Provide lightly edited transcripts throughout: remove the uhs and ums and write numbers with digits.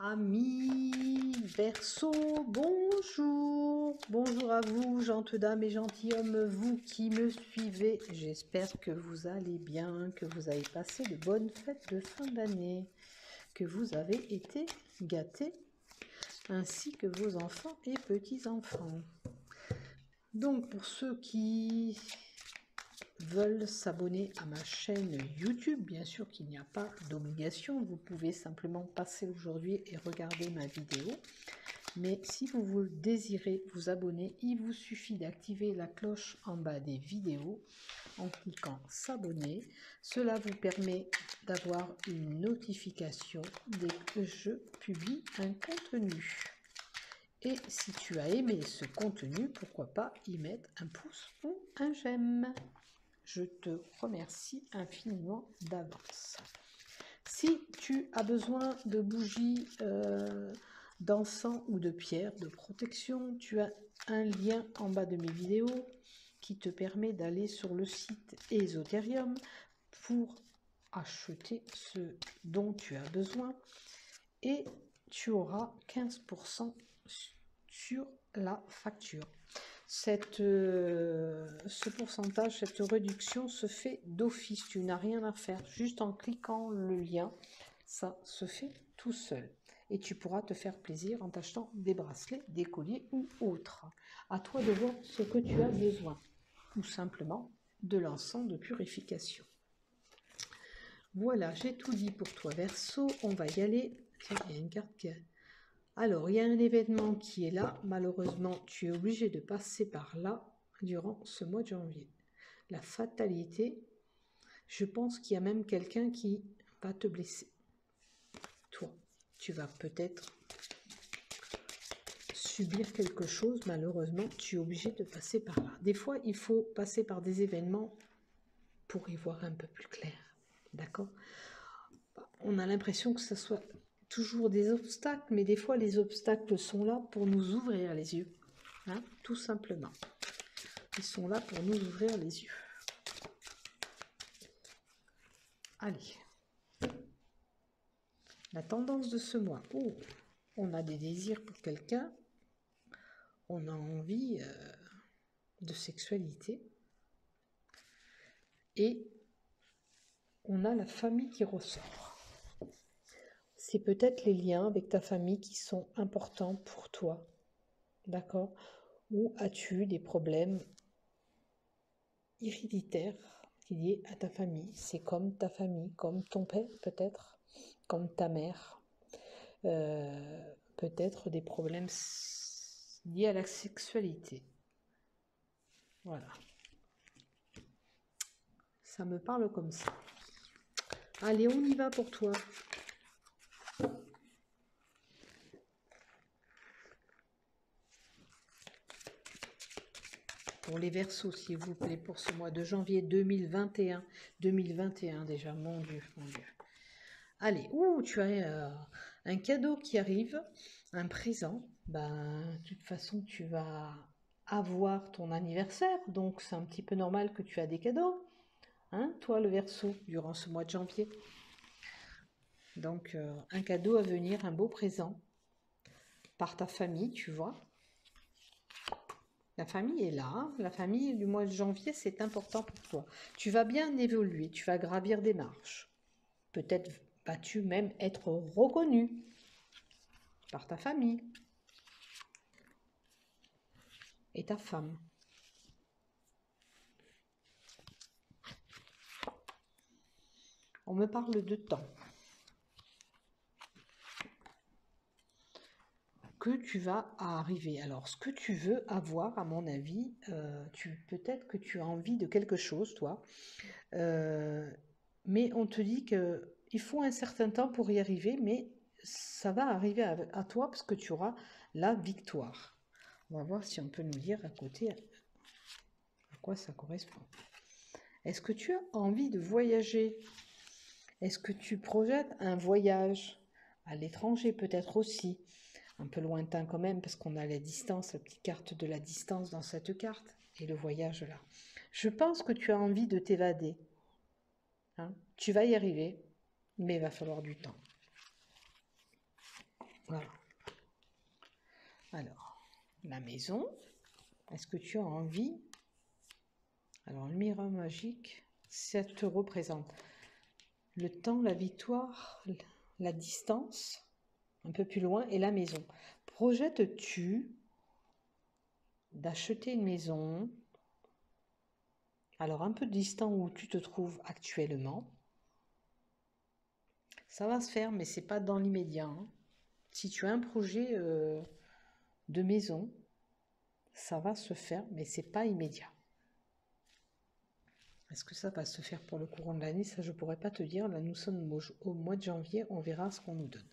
Amis Verseau, bonjour. Bonjour à vous, gentes dames et gentilshommes, vous qui me suivez. J'espère que vous allez bien, que vous avez passé de bonnes fêtes de fin d'année, que vous avez été gâtés, ainsi que vos enfants et petits-enfants. Donc, pour ceux qui veulent s'abonner à ma chaîne YouTube, bien sûr qu'il n'y a pas d'obligation, vous pouvez simplement passer aujourd'hui et regarder ma vidéo. Mais si vous désirez vous abonner, il vous suffit d'activer la cloche en bas des vidéos en cliquant s'abonner. Cela vous permet d'avoir une notification dès que je publie un contenu. Et si tu as aimé ce contenu, pourquoi pas y mettre un pouce ou un j'aime. Je te remercie infiniment d'avance. Si tu as besoin de bougies, d'encens ou de pierres de protection, tu as un lien en bas de mes vidéos qui te permet d'aller sur le site Esoterium pour acheter ce dont tu as besoin et tu auras 15% sur la facture. Ce pourcentage, cette réduction se fait d'office, tu n'as rien à faire, juste en cliquant le lien, ça se fait tout seul. Et tu pourras te faire plaisir en t'achetant des bracelets, des colliers ou autres. À toi de voir ce que tu as besoin, ou simplement de l'encens de purification. Voilà, j'ai tout dit pour toi, Verseau, on va y aller. Tiens, il y a une carte qui est... Alors, il y a un événement qui est là. Malheureusement, tu es obligé de passer par là durant ce mois de janvier. La fatalité, je pense qu'il y a même quelqu'un qui va te blesser. Toi, tu vas peut-être subir quelque chose. Malheureusement, tu es obligé de passer par là. Des fois, il faut passer par des événements pour y voir un peu plus clair. D'accord? On a l'impression que ce soit toujours des obstacles, mais des fois, les obstacles sont là pour nous ouvrir les yeux. Hein, tout simplement. Ils sont là pour nous ouvrir les yeux. Allez. La tendance de ce mois. Oh, on a des désirs pour quelqu'un. On a envie de sexualité. Et on a la famille qui ressort. C'est peut-être les liens avec ta famille qui sont importants pour toi. D'accord? Ou as-tu des problèmes héréditaires liés à ta famille? C'est comme ta famille, comme ton père peut-être, comme ta mère. Peut-être des problèmes liés à la sexualité. Voilà. Ça me parle comme ça. Allez, on y va pour toi. Pour les Verseaux, s'il vous plaît, pour ce mois de janvier 2021. 2021 déjà, mon Dieu, mon Dieu. Allez, tu as un cadeau qui arrive, un présent. Ben, de toute façon, tu vas avoir ton anniversaire, donc c'est un petit peu normal que tu as des cadeaux. Hein, toi, le Verseau, durant ce mois de janvier. Donc, un cadeau à venir, un beau présent par ta famille, tu vois. La famille est là. La famille du mois de janvier, c'est important pour toi. Tu vas bien évoluer, tu vas gravir des marches. Peut-être vas-tu même être reconnu par ta famille et ta femme. On me parle de temps. Que tu vas arriver. Alors, ce que tu veux avoir, à mon avis, peut-être que tu as envie de quelque chose, toi, mais on te dit que il faut un certain temps pour y arriver, mais ça va arriver à toi parce que tu auras la victoire. On va voir si on peut nous dire à côté à quoi ça correspond. Est-ce que tu as envie de voyager? Est-ce que tu projettes un voyage à l'étranger peut-être aussi? Un peu lointain quand même, parce qu'on a la distance, la petite carte de la distance dans cette carte, et le voyage là. Je pense que tu as envie de t'évader. Hein? Tu vas y arriver, mais il va falloir du temps. Voilà. Alors, la maison. Est-ce que tu as envie? Alors, le miroir magique, ça te représente le temps, la victoire, la distance, un peu plus loin, et la maison. Projettes-tu d'acheter une maison, alors un peu distant où tu te trouves actuellement? Ça va se faire, mais c'est pas dans l'immédiat, hein. Si tu as un projet de maison, ça va se faire, mais c'est pas immédiat. Est-ce que ça va se faire pour le courant de l'année? Ça, je pourrais pas te dire. Là, nous sommes au mois de janvier, on verra ce qu'on nous donne.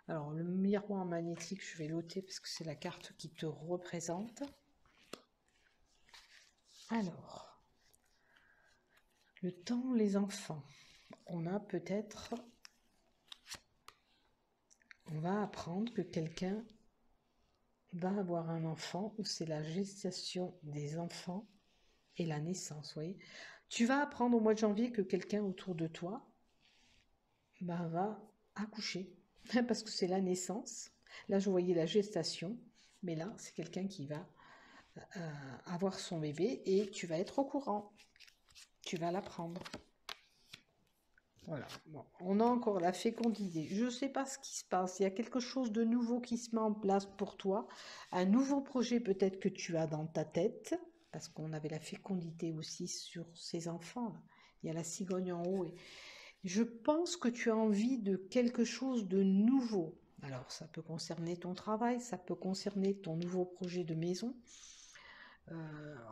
Alors, le miroir magnétique, je vais l'ôter parce que c'est la carte qui te représente. Alors, le temps, les enfants. On a peut-être... On va apprendre que quelqu'un va avoir un enfant, ou c'est la gestation des enfants et la naissance, vous voyez. Tu vas apprendre au mois de janvier que quelqu'un autour de toi va accoucher, parce que c'est la naissance. Là, je voyais la gestation, mais là, c'est quelqu'un qui va avoir son bébé et tu vas être au courant. Tu vas l'apprendre. Voilà. Bon, on a encore la fécondité. Je ne sais pas ce qui se passe. Il y a quelque chose de nouveau qui se met en place pour toi. Un nouveau projet peut-être que tu as dans ta tête, parce qu'on avait la fécondité aussi sur ces enfants. Là. Il y a la cigogne en haut. Et je pense que tu as envie de quelque chose de nouveau. Alors, ça peut concerner ton travail, ça peut concerner ton nouveau projet de maison.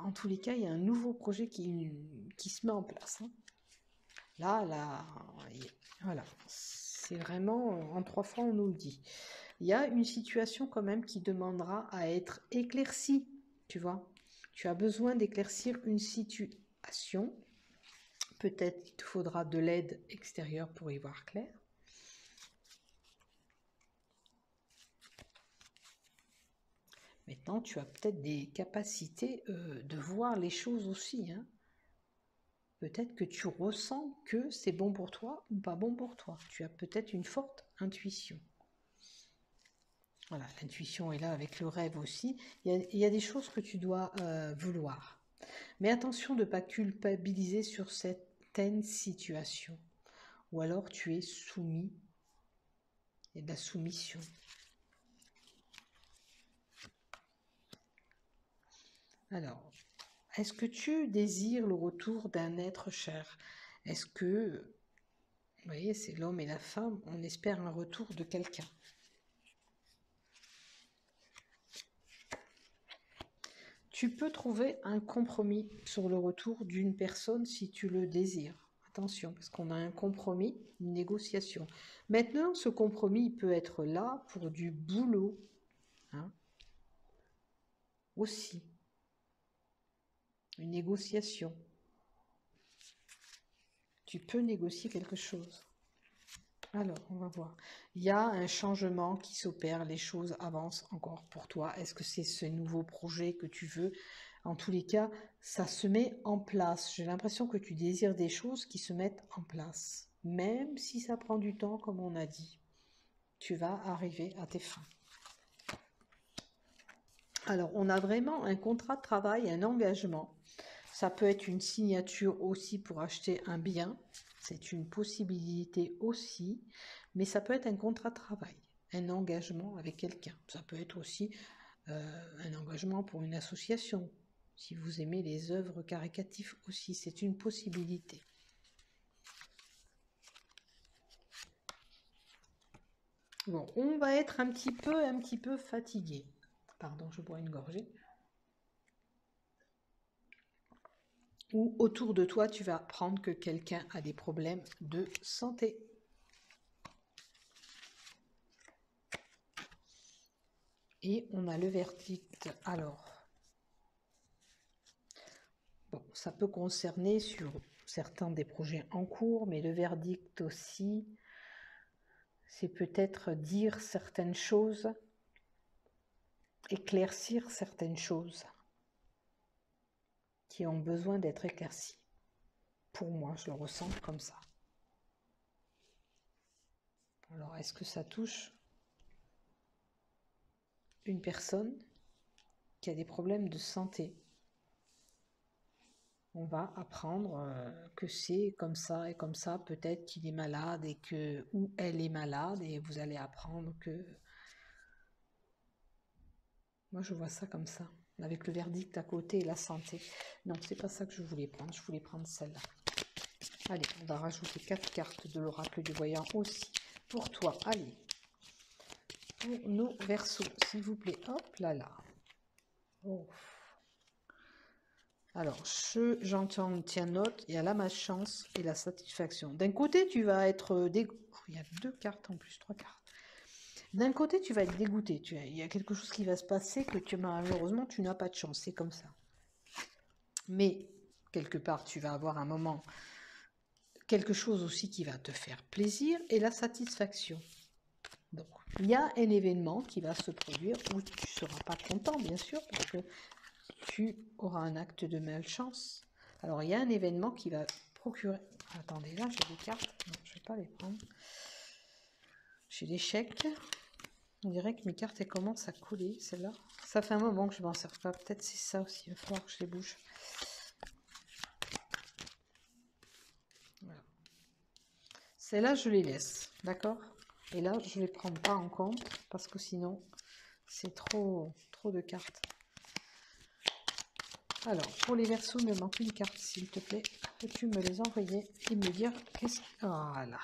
En tous les cas, il y a un nouveau projet qui se met en place. Hein. Là, voilà, c'est vraiment, en 3 fois, on nous le dit. Il y a une situation quand même qui demandera à être éclaircie, tu vois. Tu as besoin d'éclaircir une situation. Peut-être qu'il te faudra de l'aide extérieure pour y voir clair. Maintenant, tu as peut-être des capacités de voir les choses aussi. Hein. Peut-être que tu ressens que c'est bon pour toi ou pas bon pour toi. Tu as peut-être une forte intuition. Voilà, l'intuition est là avec le rêve aussi. Il y a des choses que tu dois vouloir. Mais attention de ne pas culpabiliser sur certaines situations. Ou alors tu es soumis. Il y a de la soumission. Alors, est-ce que tu désires le retour d'un être cher? Est-ce que, vous voyez, c'est l'homme et la femme, on espère un retour de quelqu'un. Tu peux trouver un compromis sur le retour d'une personne si tu le désires. Attention, parce qu'on a un compromis, une négociation. Maintenant, ce compromis peut être là pour du boulot. Hein, aussi. Une négociation. Tu peux négocier quelque chose. Alors, on va voir. Il y a un changement qui s'opère, les choses avancent encore pour toi. Est-ce que c'est ce nouveau projet que tu veux? En tous les cas, ça se met en place. J'ai l'impression que tu désires des choses qui se mettent en place. Même si ça prend du temps, comme on a dit. Tu vas arriver à tes fins. Alors, on a vraiment un contrat de travail, un engagement. Ça peut être une signature aussi pour acheter un bien. C'est une possibilité aussi. Mais ça peut être un contrat de travail, un engagement avec quelqu'un. Ça peut être aussi un engagement pour une association. Si vous aimez les œuvres caritatives aussi, c'est une possibilité. Bon, on va être un petit peu fatigué. Pardon, je bois une gorgée. Ou autour de toi, tu vas apprendre que quelqu'un a des problèmes de santé. Et on a le verdict. Alors, bon, ça peut concerner sur certains des projets en cours, mais le verdict aussi, c'est peut-être dire certaines choses, éclaircir certaines choses qui ont besoin d'être éclaircies. Pour moi, je le ressens comme ça. Alors, est-ce que ça touche une personne qui a des problèmes de santé. On va apprendre que c'est comme ça et comme ça. Peut-être qu'il est malade et que, ou elle est malade, et vous allez apprendre que... Moi, je vois ça comme ça, avec le verdict à côté et la santé. Non, c'est pas ça que je voulais prendre. Je voulais prendre celle-là. Allez, on va rajouter 4 cartes de l'oracle du voyant aussi pour toi. Allez, pour nos Verseaux, s'il vous plaît. Hop là là. Oh. Alors, j'entends, tiens note, il y a la malchance et la satisfaction. D'un côté, tu vas être dégoûté. Il y a 2 cartes en plus, 3 cartes. D'un côté, tu vas être dégoûté. Il y a quelque chose qui va se passer que malheureusement, tu n'as pas de chance. C'est comme ça. Mais, quelque part, tu vas avoir un moment, quelque chose aussi qui va te faire plaisir et la satisfaction. Donc, il y a un événement qui va se produire où tu ne seras pas content, bien sûr, parce que tu auras un acte de malchance. Alors, il y a un événement qui va procurer... Attendez, là, j'ai des cartes. Non, je ne vais pas les prendre. J'ai des chèques. On dirait que mes cartes, elles commencent à couler, celle-là. Ça fait un moment que je m'en sers pas. Peut-être c'est ça aussi. Il va falloir que je les bouge. Voilà. Celles-là, je les laisse. D'accord? Et là, je ne les prends pas en compte parce que sinon, c'est trop de cartes. Alors, pour les Verseaux, il me manque une carte, s'il te plaît. Peux-tu me les envoyer et me dire qu'est-ce... Voilà.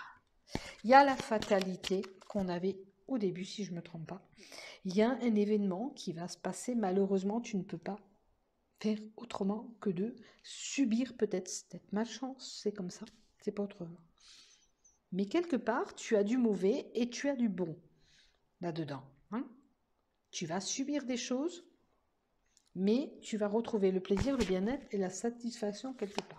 Il y a la fatalité qu'on avait au début, si je ne me trompe pas. Il y a un événement qui va se passer. Malheureusement, tu ne peux pas faire autrement que de subir peut-être cette malchance. C'est comme ça. C'est pas autrement. Mais quelque part, tu as du mauvais et tu as du bon là-dedans. Hein? Tu vas subir des choses, mais tu vas retrouver le plaisir, le bien-être et la satisfaction quelque part.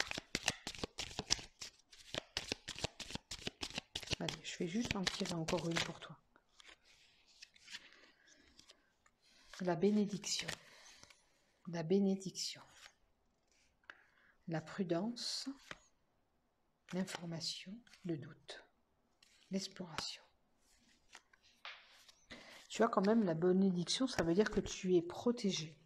Allez, je vais juste en tirer encore une pour toi. La bénédiction. La bénédiction. La prudence. L'information. Le doute. L'exploration. Tu as quand même la bénédiction, ça veut dire que tu es protégé.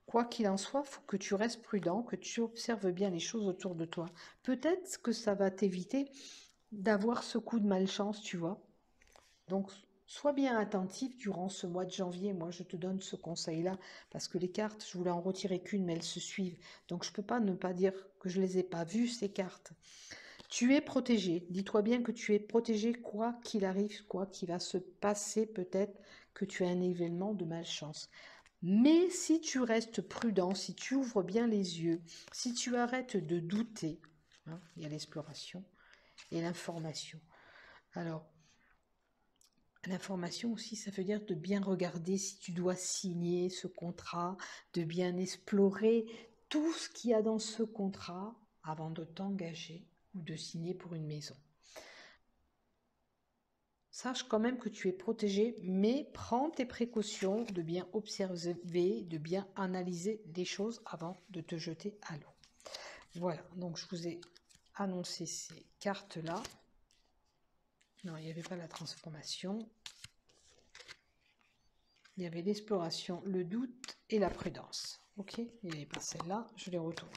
Quoi qu'il en soit, il faut que tu restes prudent, que tu observes bien les choses autour de toi. Peut-être que ça va t'éviter d'avoir ce coup de malchance, tu vois. Donc, sois bien attentif durant ce mois de janvier. Moi, je te donne ce conseil-là parce que les cartes, je voulais en retirer qu'une, mais elles se suivent. Donc, je ne peux pas ne pas dire que je ne les ai pas vues, ces cartes. Tu es protégé. Dis-toi bien que tu es protégé quoi qu'il arrive, quoi qu'il va se passer, peut-être que tu as un événement de malchance. Mais si tu restes prudent, si tu ouvres bien les yeux, si tu arrêtes de douter, hein, il y a l'exploration et l'information. Alors, l'information aussi, ça veut dire de bien regarder si tu dois signer ce contrat, de bien explorer tout ce qu'il y a dans ce contrat avant de t'engager ou de signer pour une maison. Sache quand même que tu es protégé, mais prends tes précautions de bien observer, de bien analyser les choses avant de te jeter à l'eau. Voilà, donc je vous ai annoncé ces cartes-là. Non, il n'y avait pas la transformation. Il y avait l'exploration, le doute et la prudence. Ok, il n'y avait pas celle-là, je les retourne.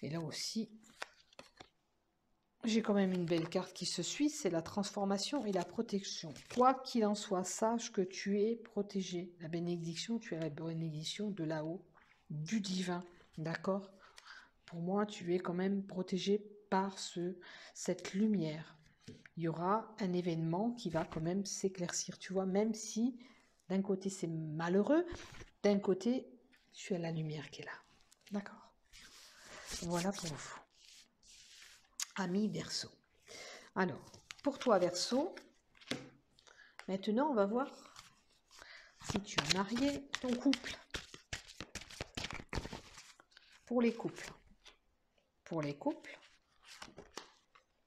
Et là aussi, j'ai quand même une belle carte qui se suit, c'est la transformation et la protection. Quoi qu'il en soit, sache que tu es protégé. La bénédiction, tu as la bénédiction de là-haut, du divin, d'accord? Pour moi, tu es quand même protégé par cette lumière. Il y aura un événement qui va quand même s'éclaircir, tu vois, même si d'un côté c'est malheureux, d'un côté tu as la lumière qui est là. D'accord? Voilà pour vous. Amis Verseau. Alors, pour toi Verseau, maintenant on va voir si tu es marié, ton couple. Pour les couples. Pour les couples.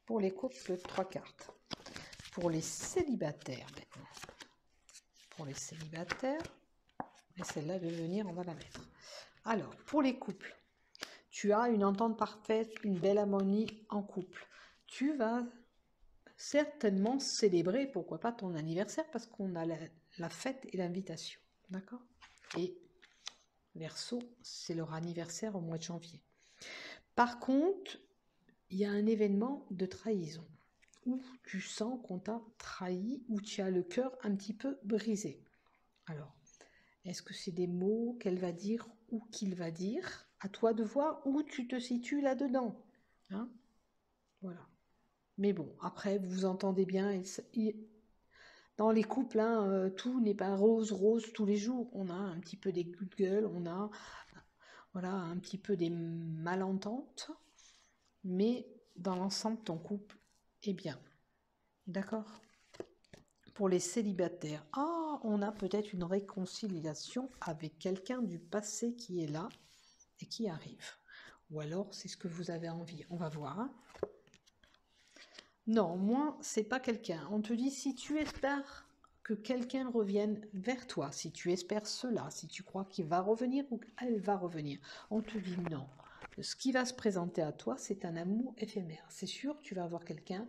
Pour les couples, 3 cartes. Pour les célibataires maintenant. Pour les célibataires. Et celle-là de venir, on va la mettre. Alors, pour les couples, tu as une entente parfaite, une belle harmonie en couple. Tu vas certainement célébrer, pourquoi pas, ton anniversaire, parce qu'on a la fête et l'invitation. D'accord? Et Verseau, c'est leur anniversaire au mois de janvier. Par contre, il y a un événement de trahison où tu sens qu'on t'a trahi, où tu as le cœur un petit peu brisé. Alors, est-ce que c'est des mots qu'elle va dire ou qu'il va dire? À toi de voir où tu te situes là-dedans. Hein? Voilà. Mais bon, après, vous vous entendez bien. Dans les couples, hein, tout n'est pas rose, rose tous les jours. On a un petit peu des coups de gueule, on a voilà, un petit peu des malententes. Mais dans l'ensemble, ton couple est bien. D'accord? Pour les célibataires, on a peut-être une réconciliation avec quelqu'un du passé qui est là et qui arrive. Ou alors, c'est ce que vous avez envie. On va voir. Hein. Non, moi, c'est pas quelqu'un. On te dit, si tu espères que quelqu'un revienne vers toi, si tu espères cela, si tu crois qu'il va revenir ou qu'elle va revenir, on te dit non. Ce qui va se présenter à toi, c'est un amour éphémère. C'est sûr, tu vas avoir quelqu'un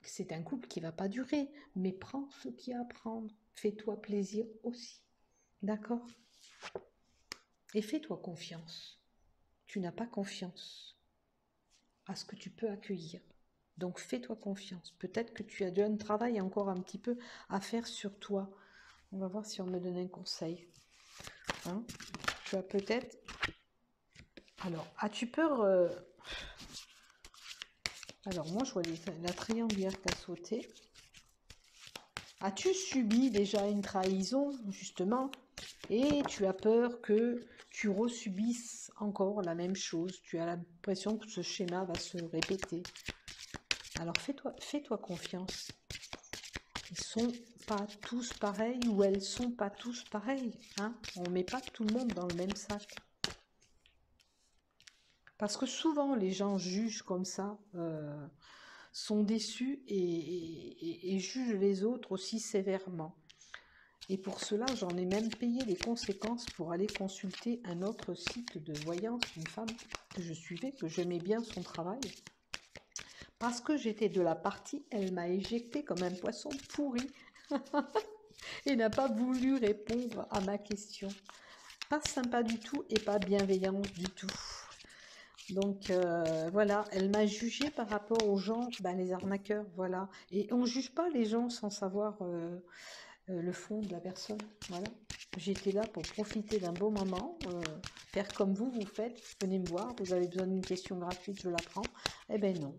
c'est un couple qui ne va pas durer, mais prends ce qu'il y a à prendre. Fais-toi plaisir aussi. D'accord? Et fais-toi confiance. Tu n'as pas confiance à ce que tu peux accueillir. Donc fais-toi confiance. Peut-être que tu as déjà un travail encore un petit peu à faire sur toi. On va voir si on me donne un conseil. Hein? Tu as peut-être... Alors, as-tu peur... Alors, moi, je vois la triangulaire qui a sauté. As-tu subi déjà une trahison, justement, et tu as peur que tu resubisses encore la même chose? Tu as l'impression que ce schéma va se répéter. Alors fais-toi confiance. Ils sont pas tous pareils ou elles sont pas tous pareils. Hein? On ne met pas tout le monde dans le même sac. Parce que souvent, les gens jugent comme ça, sont déçus et jugent les autres aussi sévèrement. Et pour cela, j'en ai même payé les conséquences pour aller consulter un autre site de voyance, une femme que je suivais, que j'aimais bien son travail. Parce que j'étais de la partie, elle m'a éjecté comme un poisson pourri et n'a pas voulu répondre à ma question. Pas sympa du tout et pas bienveillante du tout. Donc voilà, elle m'a jugée par rapport aux gens, les arnaqueurs, voilà. Et on ne juge pas les gens sans savoir le fond de la personne, voilà. J'étais là pour profiter d'un beau moment, faire comme vous faites, venez me voir, vous avez besoin d'une question gratuite, je la prends. Eh ben non,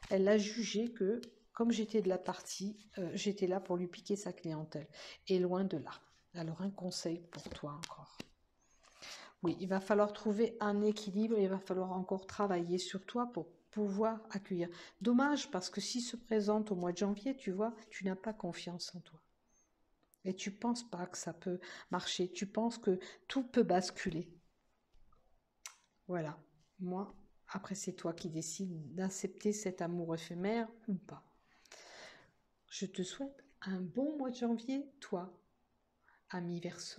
elle a jugé que, comme j'étais de la partie, j'étais là pour lui piquer sa clientèle. Et loin de là. Alors un conseil pour toi encore. Oui, il va falloir trouver un équilibre, il va falloir encore travailler sur toi pour pouvoir accueillir. Dommage, parce que s'il se présente au mois de janvier, tu vois, tu n'as pas confiance en toi. Et tu ne penses pas que ça peut marcher, tu penses que tout peut basculer. Voilà, moi, après c'est toi qui décides d'accepter cet amour éphémère ou pas. Je te souhaite un bon mois de janvier, toi, ami Verseau.